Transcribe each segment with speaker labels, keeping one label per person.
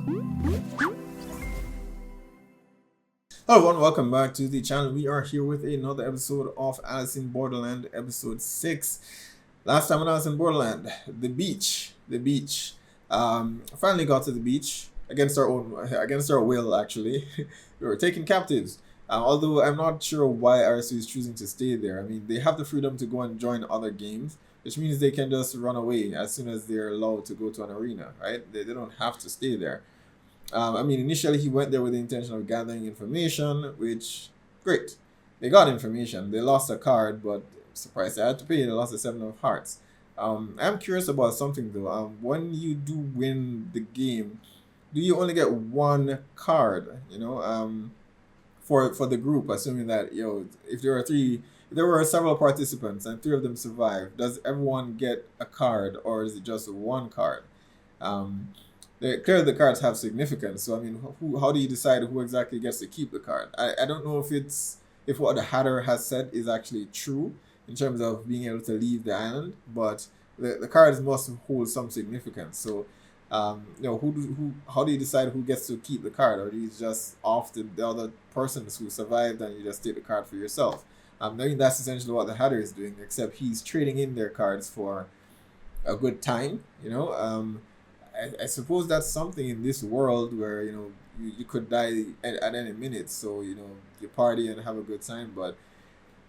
Speaker 1: Hello everyone, welcome back to the channel. We are here with another episode of Alice in Borderland, episode 6. Last time when I was in Borderland, the beach. Finally got to the beach against our will actually. We were taken captives. Although I'm not sure why Arisu is choosing to stay there. I mean, they have the freedom to go and join other games, which means they can just run away as soon as they're allowed to go to an arena, right? They don't have to stay there. I mean, initially he went there with the intention of gathering information, which, great. They got information. They lost a card, but surprised they had to pay. They lost the Seven of Hearts. I'm curious about something though. When you do win the game, do you only get one card? For the group, assuming that if there were several participants and three of them survive, does everyone get a card or is it just one card? Um, clearly the cards have significance. So I mean, how do you decide who exactly gets to keep the card? I don't know if what the Hatter has said is actually true in terms of being able to leave the island, but the cards must hold some significance. So how do you decide who gets to keep the card, or do you just off the other persons who survived and you just take the card for yourself? I mean that's essentially what the Hatter is doing, except he's trading in their cards for a good time. I suppose that's something in this world where you could die at any minute, so you party and have a good time. But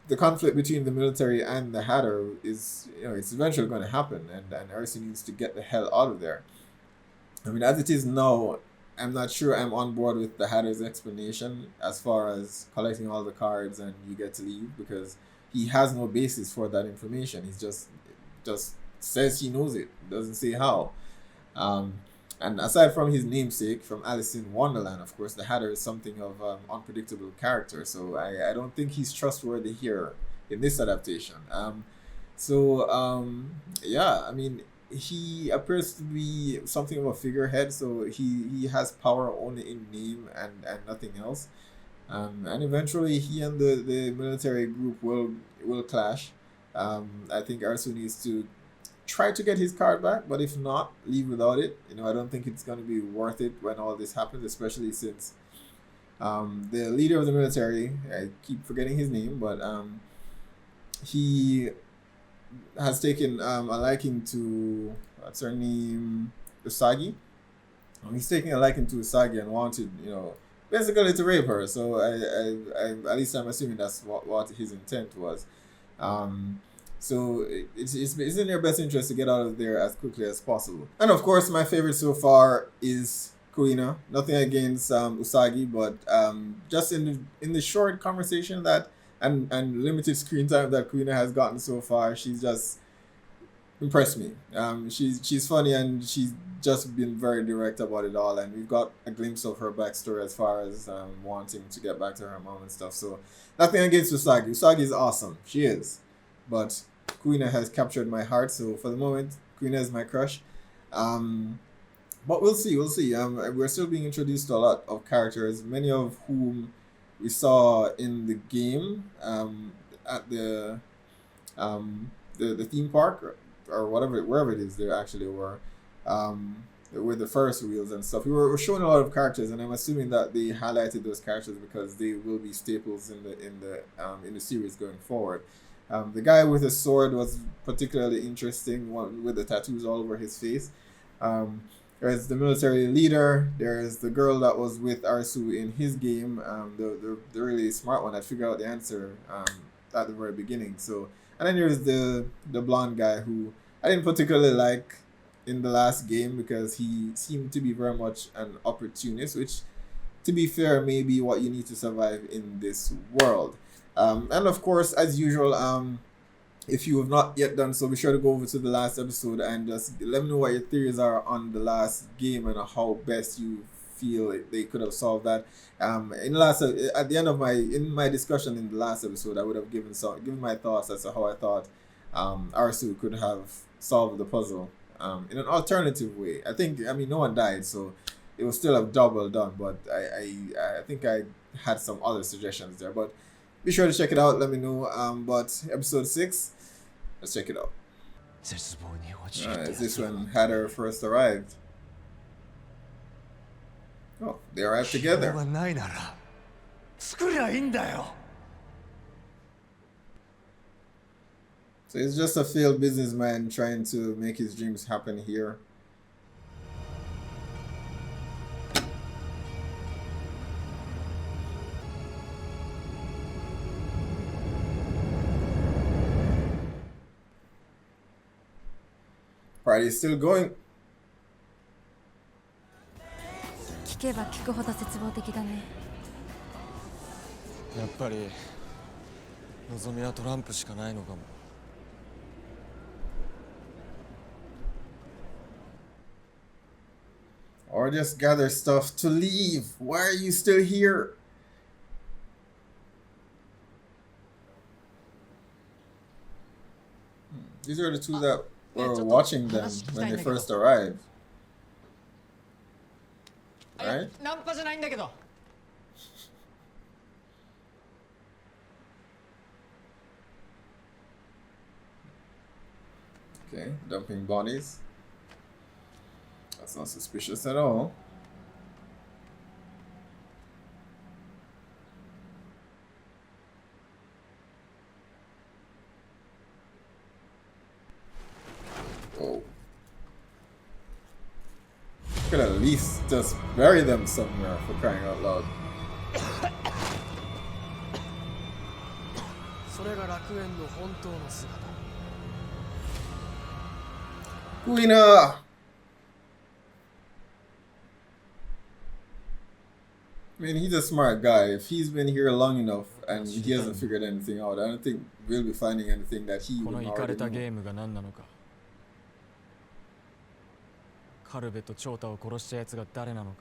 Speaker 1: the conflict between the military and the Hatter is it's eventually going to happen, and Arisu needs to get the hell out of there. I mean, as it is now, I'm not sure I'm on board with the Hatter's explanation as far as collecting all the cards and you get to leave, because he has no basis for that information. He's just says he knows it, doesn't say how. Um, and aside from his namesake from Alice in Wonderland, of course, the Hatter is something of unpredictable character. So I don't think he's trustworthy here in this adaptation. Yeah, I mean, he appears to be something of a figurehead. So he has power only in name and nothing else. And eventually, he and the military group will clash. I think Arisu needs to try to get his card back, but if not, leave without it. I don't think it's going to be worth it when all this happens, especially since the leader of the military, I keep forgetting his name, but he has taken a liking to, what's her name, Usagi. He's taking a liking to Usagi and wanted, basically to rape her. So at least I'm assuming that's what his intent was. So it's in their best interest to get out of there as quickly as possible. And of course, my favorite so far is Kuina. Nothing against Usagi, but just in the short conversation that and limited screen time that Kuina has gotten so far, she's just impressed me. She's funny and she's just been very direct about it all, and we've got a glimpse of her backstory as far as wanting to get back to her mom and stuff. So nothing against Usagi. Usagi is awesome. She is. But Kuina has captured my heart, so for the moment, Kuina is my crush. But we'll see, we're still being introduced to a lot of characters, many of whom we saw in the game, at the theme park, or whatever, wherever it is they actually were, with the Ferris wheels and stuff. We're showing a lot of characters, and I'm assuming that they highlighted those characters because they will be staples in the series going forward. The guy with the sword was particularly interesting, one with the tattoos all over his face. There's the military leader. There's the girl that was with Arisu in his game, the really smart one that figured out the answer at the very beginning. So, and then there's the blonde guy who I didn't particularly like in the last game because he seemed to be very much an opportunist, which, to be fair, may be what you need to survive in this world. And of course, as usual, if you have not yet done so, be sure to go over to the last episode and just let me know what your theories are on the last game and how best you feel they could have solved that. At the end of my discussion in the last episode, I would have given my thoughts as to how I thought Arisu could have solved the puzzle in an alternative way. I mean, no one died, so it was still a double done. But I think I had some other suggestions there, but. Be sure to check it out. Let me know. But episode 6, let's check it out. Is this when Hatter first arrived? Oh, they arrived together. So he's just a failed businessman trying to make his dreams happen here. Party's still going.
Speaker 2: 聞けば聞くほど絶望的だね。
Speaker 3: やっぱり望みはトランプしかないのかも。
Speaker 1: Or just gather stuff to leave. Why are you still here? These are the two that were watching them when they first arrived. Right? Okay, dumping bodies. That's not suspicious at all. Oh. Could at least just bury them somewhere, for crying out loud. Kuni! I mean, he's a smart guy. If he's been here long enough and he hasn't figured anything out, I don't think we'll be finding anything that he wouldn't already know.
Speaker 3: カルベとチョータを殺したやつが誰なのか。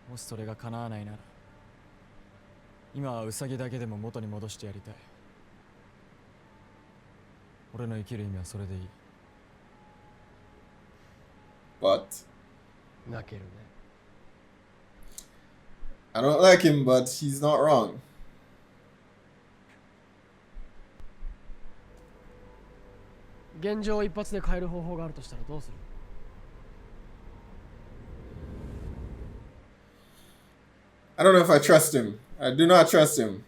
Speaker 3: もしそれが叶わないなら、今はウサギだけでも元に戻してやりたい。俺の生きる意味はそれでいい。
Speaker 1: But
Speaker 4: 泣けるね。
Speaker 1: I don't like him, but he's not wrong.
Speaker 4: 現状を一発で変える方法があるとしたらどうする？
Speaker 1: I don't know if I trust him. I do not trust him.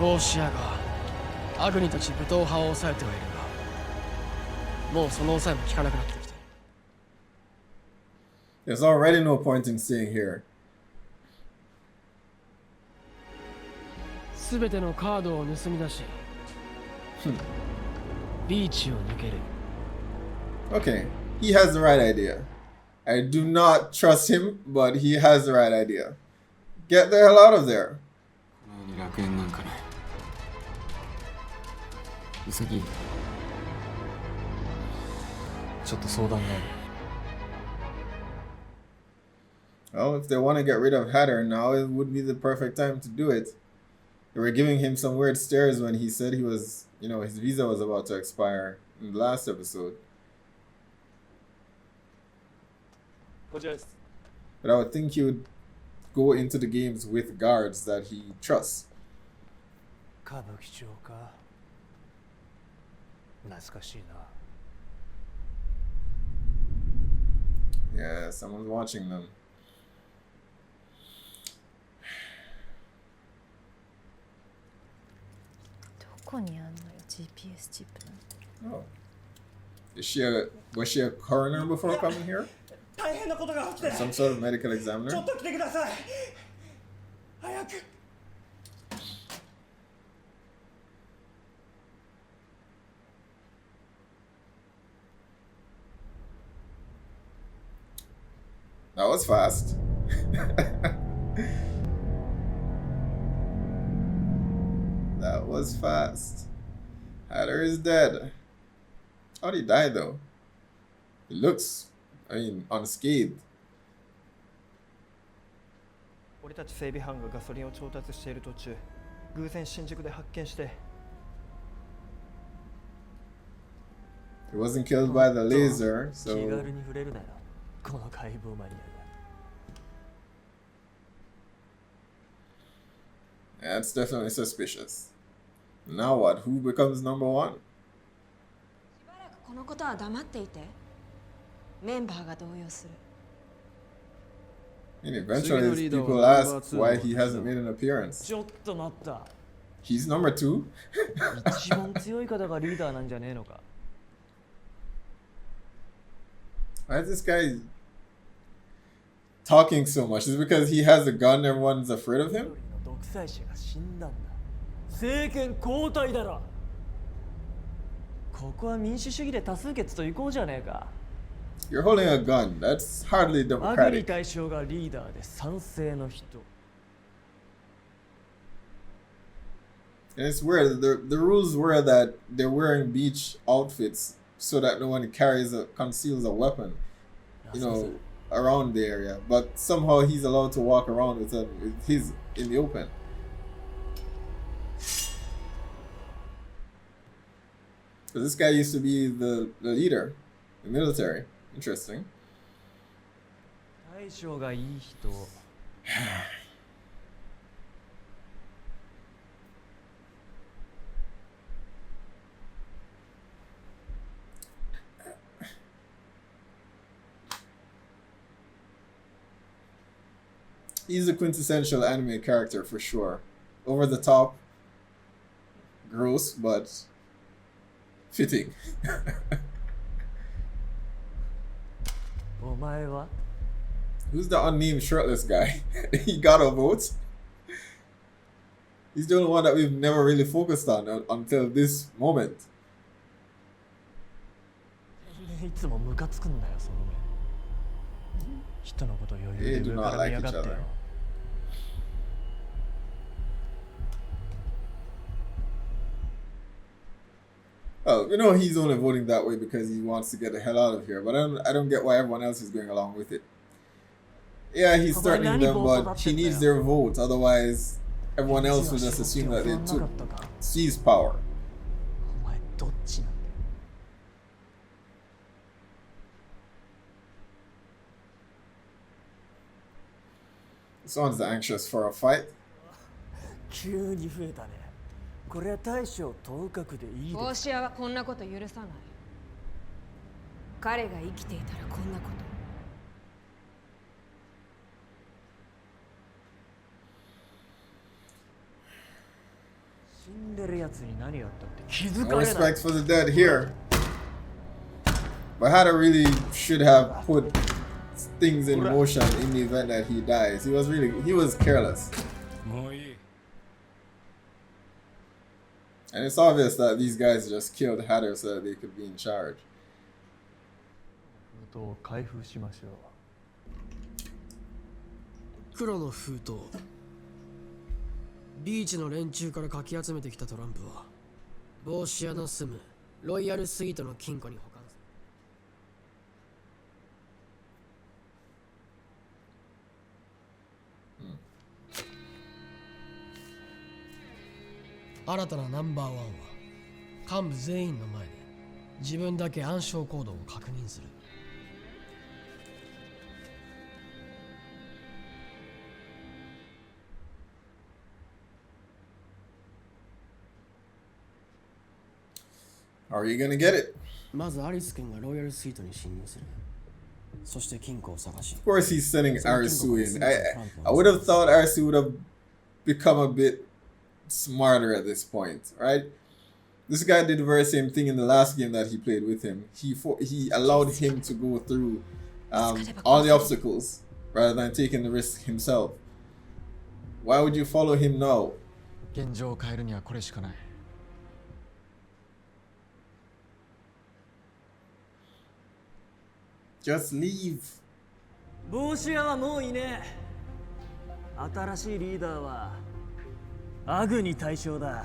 Speaker 4: ロシアがアグニたち武闘派を抑えてはいるが、もうその抑えも効かなくなってきて。
Speaker 1: There's already no point in staying here.
Speaker 4: すべてのカードを盗み出し、リーチを抜ける。
Speaker 1: Okay, he has the right idea. I do not trust him, but he has the right idea. Get the hell out of there.
Speaker 3: この世に楽園なんかない。ウサギ、ちょっと相談がある。
Speaker 1: Well, if they want to get rid of Hatter, now it would be the perfect time to do it. They were giving him some weird stares when he said he was, his visa was about to expire in the last episode. But I would think he would go into the games with guards that he trusts.
Speaker 5: 歌舞伎町か。懐かしいな。
Speaker 1: Yeah, someone's watching them.
Speaker 2: GPS チップなんて。
Speaker 1: Oh. Was she a coroner before coming here?
Speaker 5: 大変なことが起きてる。
Speaker 1: Some sort of medical
Speaker 5: ちょ
Speaker 1: examiner?
Speaker 5: っと来てください。早く。
Speaker 1: That was fast. That was fast. Hatter is dead. How'd he die though? He looks, unscathed.
Speaker 6: 俺たち整備班がガソリンを調達している途中、偶然新宿で発見して。
Speaker 1: He wasn't killed by the laser,
Speaker 5: 気
Speaker 1: so
Speaker 5: 軽に触れるなよ。この解剖マニアが。
Speaker 1: That's definitely suspicious. Now what? Who becomes number one?
Speaker 2: しばらくこのことは黙っていて。メンバーが動揺する。
Speaker 1: And eventually people ask why he hasn't made an appearance.
Speaker 6: ちょっと待った
Speaker 1: He's number 2?
Speaker 6: 一番強い方がリーダーなんじゃねえのか
Speaker 1: Why is this guy talking so much? Is it because he has a gun and everyone's afraid of
Speaker 6: 一
Speaker 1: him?
Speaker 6: 人の独裁者が死んだんだ政権交代だろここは民主主義で多数決と行こうじゃねえか
Speaker 1: You're holding a gun. That's hardly
Speaker 6: アグリ
Speaker 1: democratic.
Speaker 6: 大将がリーダーで賛成の人
Speaker 1: And it's weird. The rules were that they're wearing beach outfits so that no one conceals a weapon, you know, around the area. But somehow he's allowed to walk around with his in the open. Because this guy used to be the leader, the military. Interesting.
Speaker 6: 大将がいい人
Speaker 1: He's a quintessential anime character for sure. Over the top, gross, but fitting.
Speaker 6: お前は
Speaker 1: Who's the unnamed shirtless guy? He got a vote. He's the only one that we've never really focused on until this moment.
Speaker 6: いつもムカつくんだよその目人のこと余裕
Speaker 1: They
Speaker 6: で
Speaker 1: do
Speaker 6: 上
Speaker 1: not
Speaker 6: から見
Speaker 1: like
Speaker 6: や
Speaker 1: each
Speaker 6: がってよ
Speaker 1: other. Oh, you know he's only voting that way because he wants to get the hell out of here. But I don't get why everyone else is going along with it. Yeah, he's threatening them, but he needs their vote. Otherwise, everyone else will just assume that they took seized power.
Speaker 6: お前どっちなんだよ
Speaker 1: This one's anxious for a fight.
Speaker 6: 急に増えたねこれは大将当確でいい
Speaker 2: ボ
Speaker 6: です
Speaker 2: シアはこんなこと許さない。彼が生きていたらこんなこと。
Speaker 6: 死んでるやつに何やったって気づ
Speaker 1: No
Speaker 6: かれない
Speaker 1: respect for the dead here. But Hada really should have put things in motion in the event that he dies. He was careless.
Speaker 5: もういい
Speaker 1: And it's obvious that these guys just killed Hatter so that they could be in charge.
Speaker 6: 封筒を開封しましょう
Speaker 4: 黒の封筒ビーチの連中からかき集めてきたトランプは帽子屋の住むロイヤルスイートの金庫に保管する、新たなナンバーワンは幹部全員の前で自分だけ暗証コードを確認する。
Speaker 1: How are you gonna get it?
Speaker 4: まずアリス君がロイヤルスイートに侵入する。そして金庫を探し。
Speaker 1: Of course, he's sending Arisu in. I would have thought Arisu would have become a bit smarter at this point, right? This guy did the very same thing in the last game that he played with him. He allowed him to go through all the obstacles rather than taking the risk himself. Why would you follow him now?
Speaker 3: 現状を変えるにはこれしかない
Speaker 1: Just leave.
Speaker 6: 帽子屋はもういねえ新しいリーダーはアグニ大将だ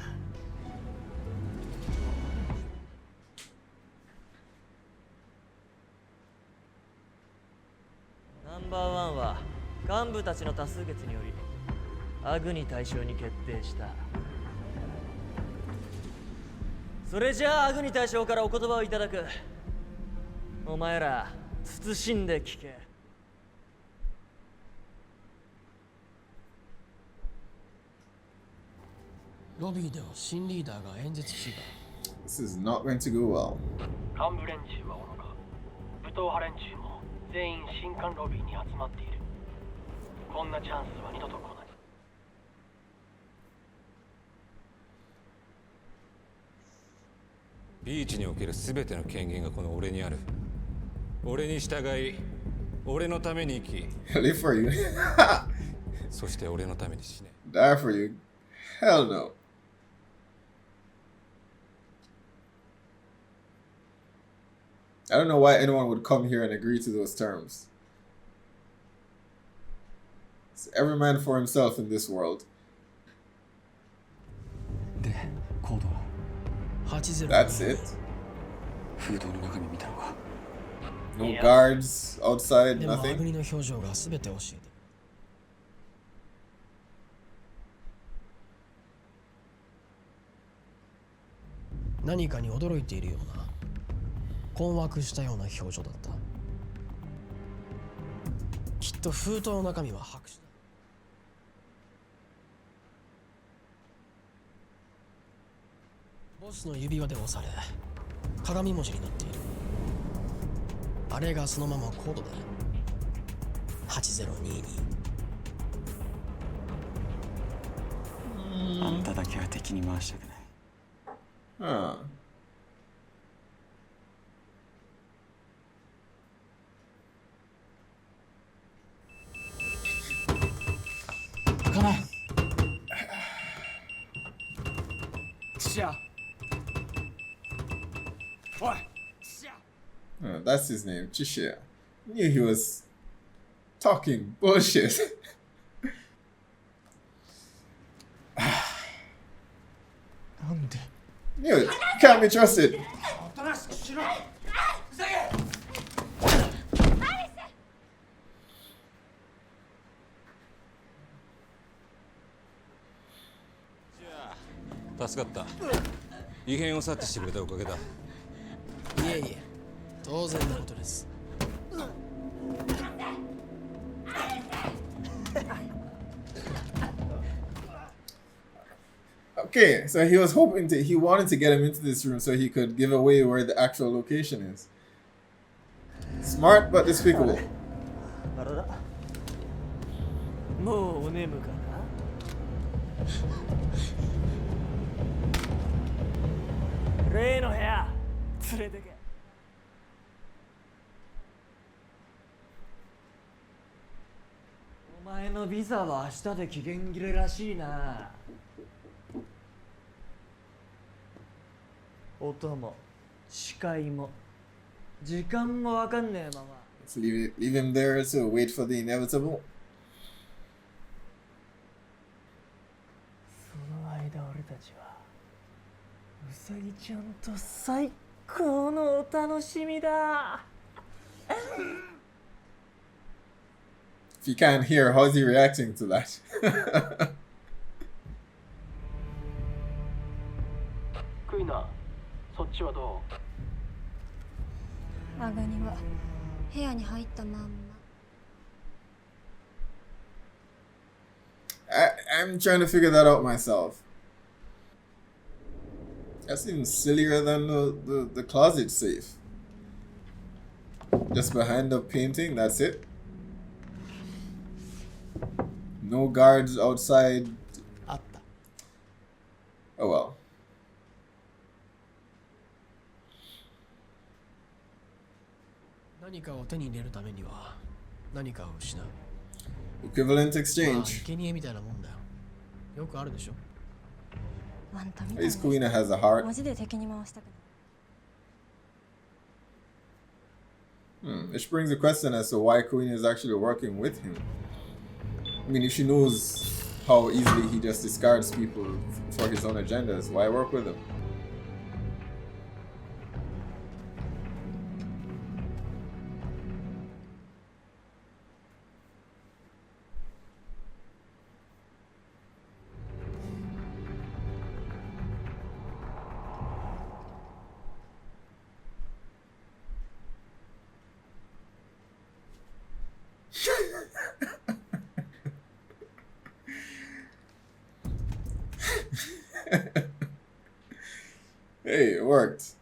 Speaker 6: ナンバーワンは幹部たちの多数決によりアグニ大将に決定したそれじゃあアグニ大将からお言葉をいただくお前ら慎んで聞け
Speaker 4: ロビーでは新リーダーが演説しが
Speaker 1: This is not going to go well.
Speaker 7: 幹部連中はおろか武闘派連中も全員新艦ロビーに集まっている。こんなチャンスは二度と来ない。
Speaker 8: ビーチにおける全ての権限がこの俺にある。俺に従い、俺のために生き、
Speaker 1: Live for you.
Speaker 8: そして俺のために死ね。
Speaker 1: Die for you. Hell no. I don't know why anyone would come here and agree to those terms. It's every man for himself in this world.
Speaker 3: でコードは
Speaker 4: 80
Speaker 1: That's it.
Speaker 3: 封筒の中身見たのか。
Speaker 1: No guards outside,
Speaker 4: でもアグ
Speaker 1: nothing.
Speaker 4: ニの表情が全て教えてる。何かに驚いているような困惑したような表情だった。きっと封筒の中身は白紙だ。ボスの指輪で押され鏡文字になっている。あれがそのままコードだ。8022。
Speaker 3: あんただけは敵に回したくない。
Speaker 1: Huh. That's his name, Chishia. Knew he was talking bullshit. Knew it. Can't be trusted.
Speaker 5: おとなしくしろ。ふざけ。
Speaker 8: 助かった。異変を察知してくれたおかげだ。
Speaker 4: いえいえ、当然のことです。
Speaker 1: Okay, so he wanted to get him into this room so he could give away where the actual location is. Smart but despicable.
Speaker 6: あららもうお眠かな。例の部屋連れてけ。お前のビザは明日で期限切れらしいな。音も視界も時間もわかんねえまま。
Speaker 1: Let's leave him there to wait for the inevitable.
Speaker 6: その間俺たちはウサギちゃんと最高のお楽しみだ。
Speaker 1: If you can't hear, how's he reacting to that?
Speaker 7: クイナ、そっちはどう？
Speaker 9: アガニは部屋に入ったまんま。
Speaker 1: I'm trying to figure that out myself. That's even sillier than the closet safe. Just behind the painting, that's it. No guards outside.
Speaker 4: あった。
Speaker 1: Oh well.
Speaker 4: 何かを手に入れるためには何かを失う。
Speaker 1: Equivalent
Speaker 4: まあ
Speaker 1: exchange.
Speaker 4: 生贄みたいなもんだよ。よくあるでしょ。
Speaker 9: あんたみ
Speaker 1: At
Speaker 9: たい
Speaker 1: least
Speaker 9: な
Speaker 1: Kuina has a heart.
Speaker 9: マジで敵に回したくない。
Speaker 1: Which brings the question as to why Kuni is actually working with him. I mean, if she knows how easily he just discards people for his own agendas, why work with him? Hey, it worked.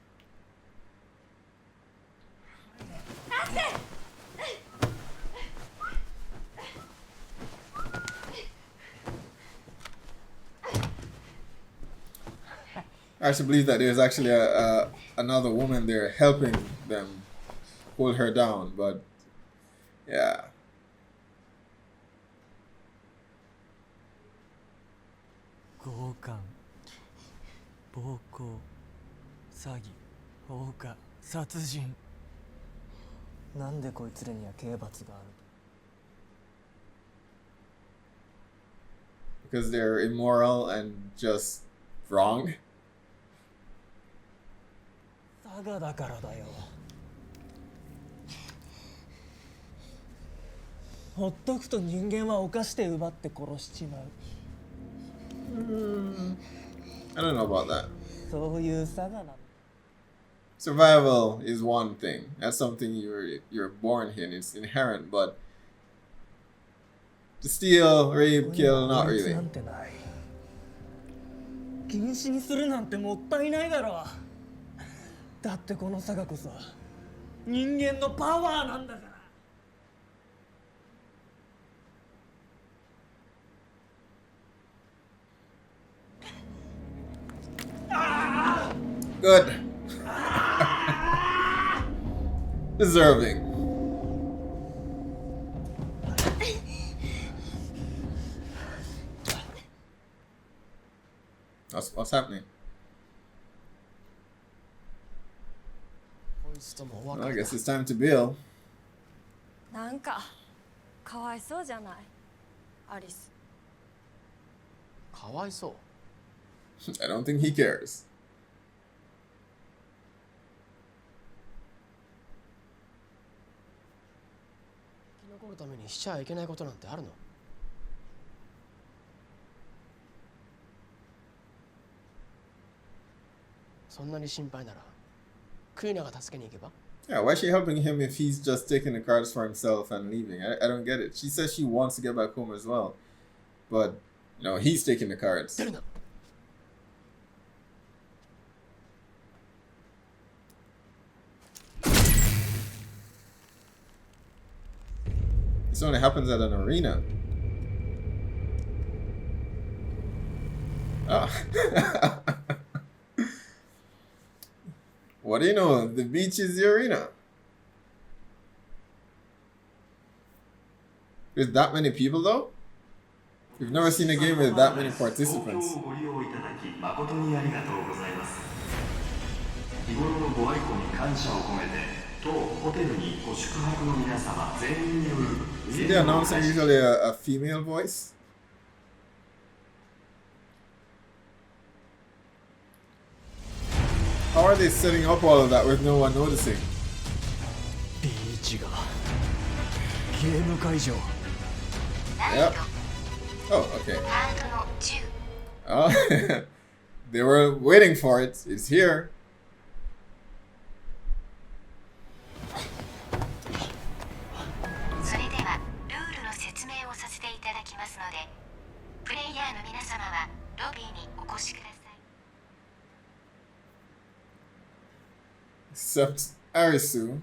Speaker 1: I actually believe that there's actually another woman there helping them hold her down, but yeah.
Speaker 3: 強姦暴行詐欺放火殺人
Speaker 6: なんでこいつらには刑罰がある
Speaker 1: Because they're immoral and just wrong.
Speaker 6: 佐賀だからだよほっとくと人間は犯して奪って殺しちまう
Speaker 1: I don't know about that.
Speaker 6: そういう佐賀なの
Speaker 1: Survival is one thing. That's something you're born in. It's inherent, but to steal, rape, kill, not
Speaker 6: 法律
Speaker 1: really.
Speaker 6: なんてない禁止にするなんてもったいないだろだってこの佐賀こそ人間のパワーなんだから
Speaker 1: Good. Deserving. What's happening?
Speaker 4: こいつともお
Speaker 1: Well,
Speaker 4: 別
Speaker 1: I
Speaker 4: れ
Speaker 1: guess
Speaker 4: だ
Speaker 1: it's time to bail.
Speaker 9: なんかかわいそうじゃないアリス
Speaker 4: かわいそう
Speaker 1: I don't think he cares.
Speaker 4: 生き残るためにしちゃいけないことなんてあるのそんなに心配ならクイナが助けに行けば
Speaker 1: Yeah, why is she helping him if he's just taking the cards for himself and leaving? I don't get it. She says she wants to get back home as well. But, no, he's taking the cards.
Speaker 4: 出るな
Speaker 1: This only happens at an arena. Oh. What do you know? The beach is the arena. There's that many people though? We've never seen a game with that many participants.
Speaker 10: ご利用いただき誠にありがとうございます。日頃のご愛顧に感謝を込めて、当ホテルにご宿泊の皆様全員による
Speaker 1: See, the announcer usually a female voice. How are they setting up all of that with no one noticing?
Speaker 3: ビーチがゲーム会場
Speaker 1: Yep. Oh, okay. Oh, they were waiting for it. It's here.
Speaker 11: それではルールの説明をさせていただきますので、プレイヤーの皆様はロビーにお越しください。
Speaker 1: Except Arisu.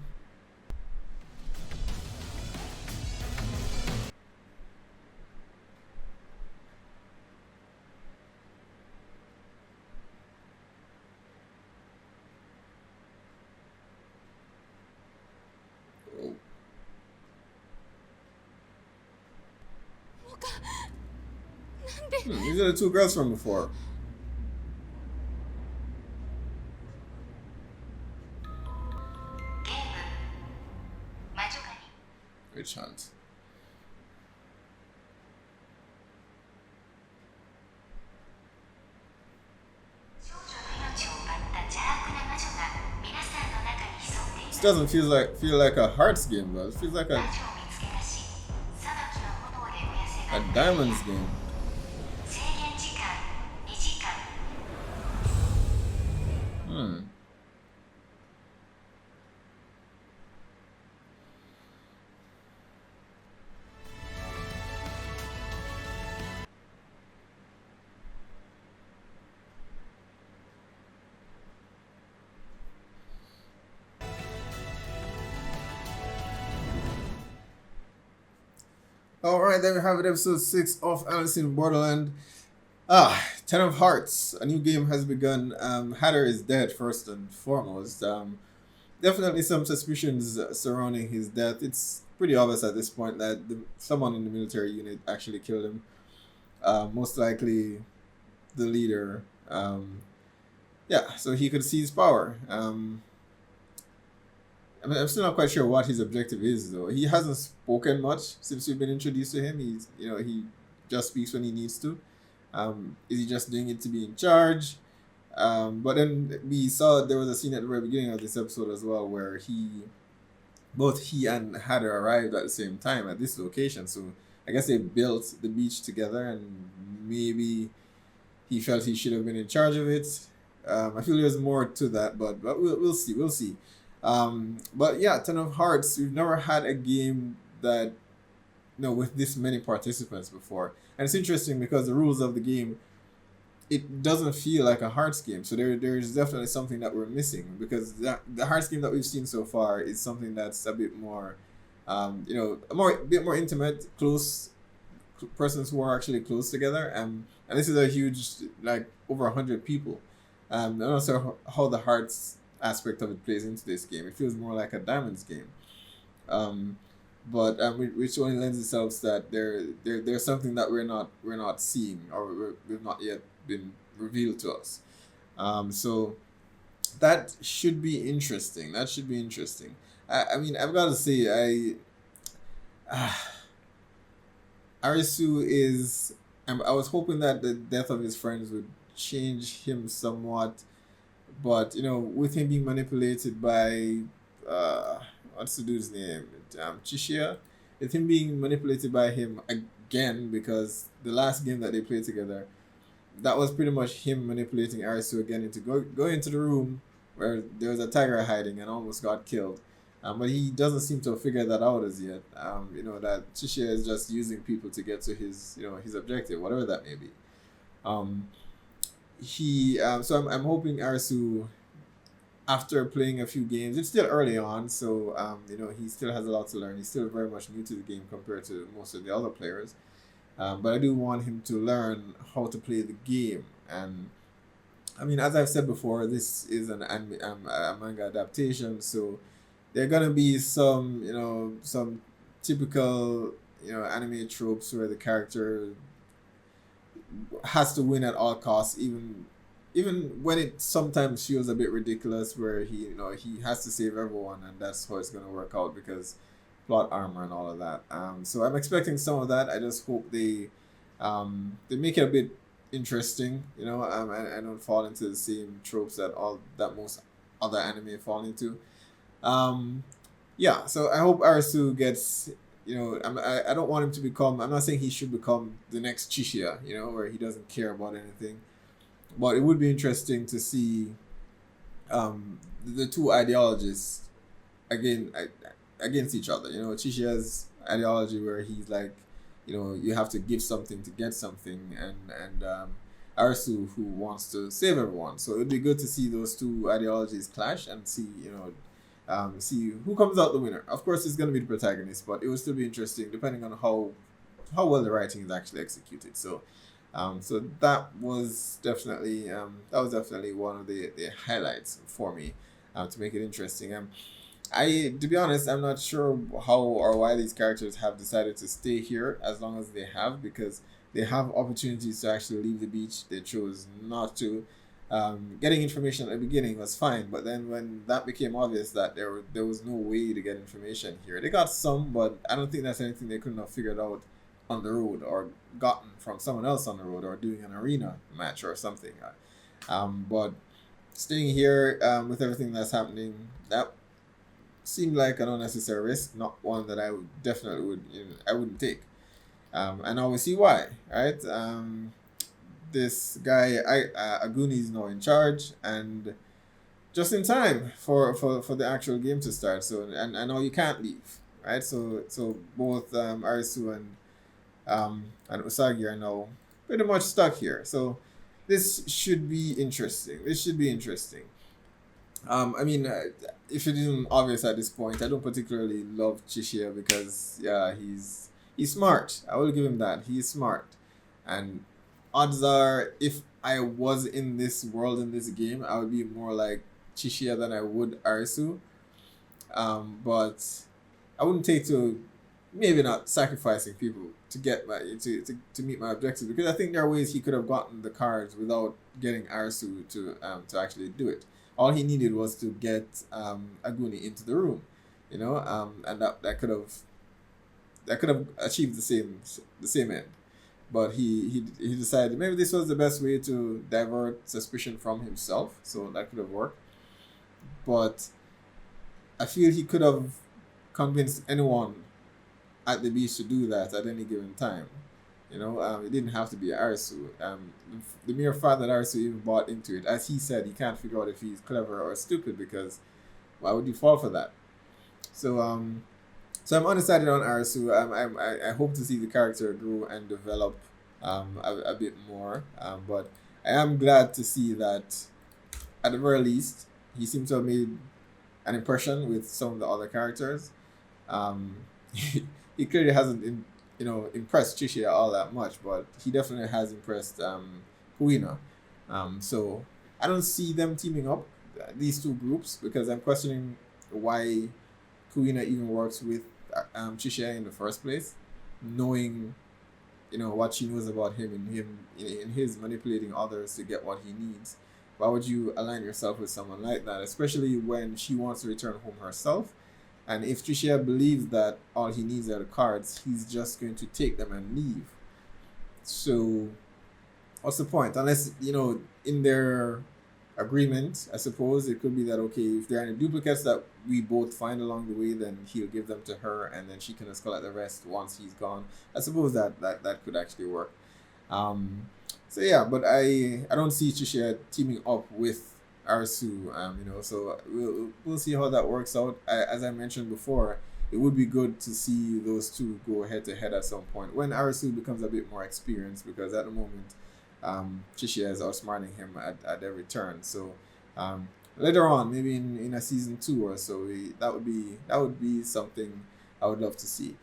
Speaker 1: These are the two girls from before. Witch hunt. This doesn't feel like a hearts game though. It feels like a diamonds game. All right, there we have it, episode 6 of Alice in Borderland. Ten of Hearts. A new game has begun. Hatter is dead first and foremost. Definitely some suspicions surrounding his death. It's pretty obvious at this point that someone in the military unit actually killed him. Most likely the leader. Yeah, so he could seize power. I'm still not quite sure what his objective is, though. He hasn't spoken much since we've been introduced to him. He just speaks when he needs to. Is he just doing it to be in charge? But then we saw there was a scene at the very beginning of this episode as well where both he and Hatter arrived at the same time at this location. So I guess they built the beach together, and maybe he felt he should have been in charge of it. I feel there's more to that, but we'll see. We'll see. But yeah, Ten of Hearts. We've never had a game that with this many participants before, and it's interesting because the rules of the game, it doesn't feel like a Hearts game. So there's definitely something that we're missing, because the Hearts game that we've seen so far is something that's a bit more, a bit more intimate, close persons who are actually close together, and this is a huge, like, over 100 people. I'm not sure how the Hearts aspect of it plays into this game. It feels more like a Diamonds game, but which only lends itself that there's something that we're not seeing, or we've not yet been revealed to us. So that should be interesting. I mean, I've got to say, Arisu is. I was hoping that the death of his friends would change him somewhat, but with him being manipulated by what's the dude's name, Chishia, with him being manipulated by him again, because the last game that they played together, that was pretty much him manipulating Arisu again into going into the room where there was a tiger hiding and almost got killed. But he doesn't seem to have figured that out as yet. That Chishia is just using people to get to his objective, whatever that may be. So I'm hoping Arisu, after playing a few games, it's still early on, so he still has a lot to learn. He's still very much new to the game compared to most of the other players. But I do want him to learn how to play the game. And I mean, as I've said before, this is a manga adaptation, so there are gonna be some typical anime tropes where the character has to win at all costs, even when it sometimes feels a bit ridiculous, where he has to save everyone, and that's how it's gonna work out because plot armor and all of that. So I'm expecting some of that. I just hope they make it a bit interesting, and don't fall into the same tropes that most other anime fall into. So I hope Arisu gets, I don't want him to become, I'm not saying he should become the next Chishia, where he doesn't care about anything, but it would be interesting to see the two ideologies against each other. Chishia's ideology where he's like, you have to give something to get something, and Arisu, who wants to save everyone. So it'd be good to see those two ideologies clash and see who comes out the winner. Of course, it's going to be the protagonist, but it would still be interesting depending on how well the writing is actually executed. So that was definitely one of the highlights for me, to make it interesting. To be honest, I'm not sure how or why these characters have decided to stay here as long as they have, because they have opportunities to actually leave the beach. They chose not to. Getting information at the beginning was fine, but then when that became obvious that there was no way to get information here, they got some, but I don't think that's anything they couldn't have figured out on the road, or gotten from someone else on the road, or doing an arena match or something. But staying here with everything that's happening, that seemed like an unnecessary risk, not one that I wouldn't take. And now we see why, right? This guy, Aguni, is now in charge, and just in time for the actual game to start. So and now you can't leave, right? So both Arisu and Usagi are now pretty much stuck here. So this should be interesting. I mean, if it isn't obvious at this point, I don't particularly love Chishia because he's smart. I will give him that. He's smart. And odds are, if I was in this world, in this game, I would be more like Chishiya than I would Arisu. But I wouldn't take to maybe not sacrificing people to get my to meet my objectives, because I think there are ways he could have gotten the cards without getting Arisu to actually do it. All he needed was to get Aguni into the room, and that could have achieved the same end. But he decided maybe this was the best way to divert suspicion from himself, so that could have worked. But I feel he could have convinced anyone at the beach to do that at any given time. It didn't have to be Arisu. The mere fact that Arisu even bought into it, as he said, he can't figure out if he's clever or stupid, because why would you fall for that? So I'm undecided on Arisu. I hope to see the character grow and develop a bit more. But I am glad to see that, at the very least, he seems to have made an impression with some of the other characters. He clearly hasn't impressed Chishiya all that much, but he definitely has impressed Kuina. So I don't see them teaming up, these two groups, because I'm questioning why Kuina even works with Chishiya in the first place, knowing what she knows about him and in his manipulating others to get what he needs. Why would you align yourself with someone like that, especially when she wants to return home herself? And if Chishiya believes that all he needs are the cards, he's just going to take them and leave. So what's the point? Unless, in their agreement, I suppose it could be that, okay, if there are any duplicates that we both find along the way, then he'll give them to her and then she can just collect the rest once he's gone. I suppose that could actually work. So yeah, but I don't see Chishiya teaming up with Arisu, so we'll see how that works out. As I mentioned before, it would be good to see those two go head to head at some point when Arisu becomes a bit more experienced, because at the moment Chishiya is outsmarting him at every turn. So later on, maybe in a season 2 or so, that would be something I would love to see.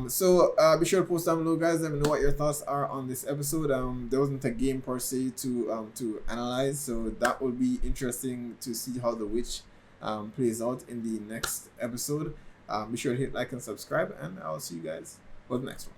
Speaker 1: So be sure to post down below, guys. Let me know what your thoughts are on this episode. There wasn't a game per se to analyze, so that will be interesting to see how the witch plays out in the next episode. Be sure to hit like and subscribe, and I'll see you guys for the next one.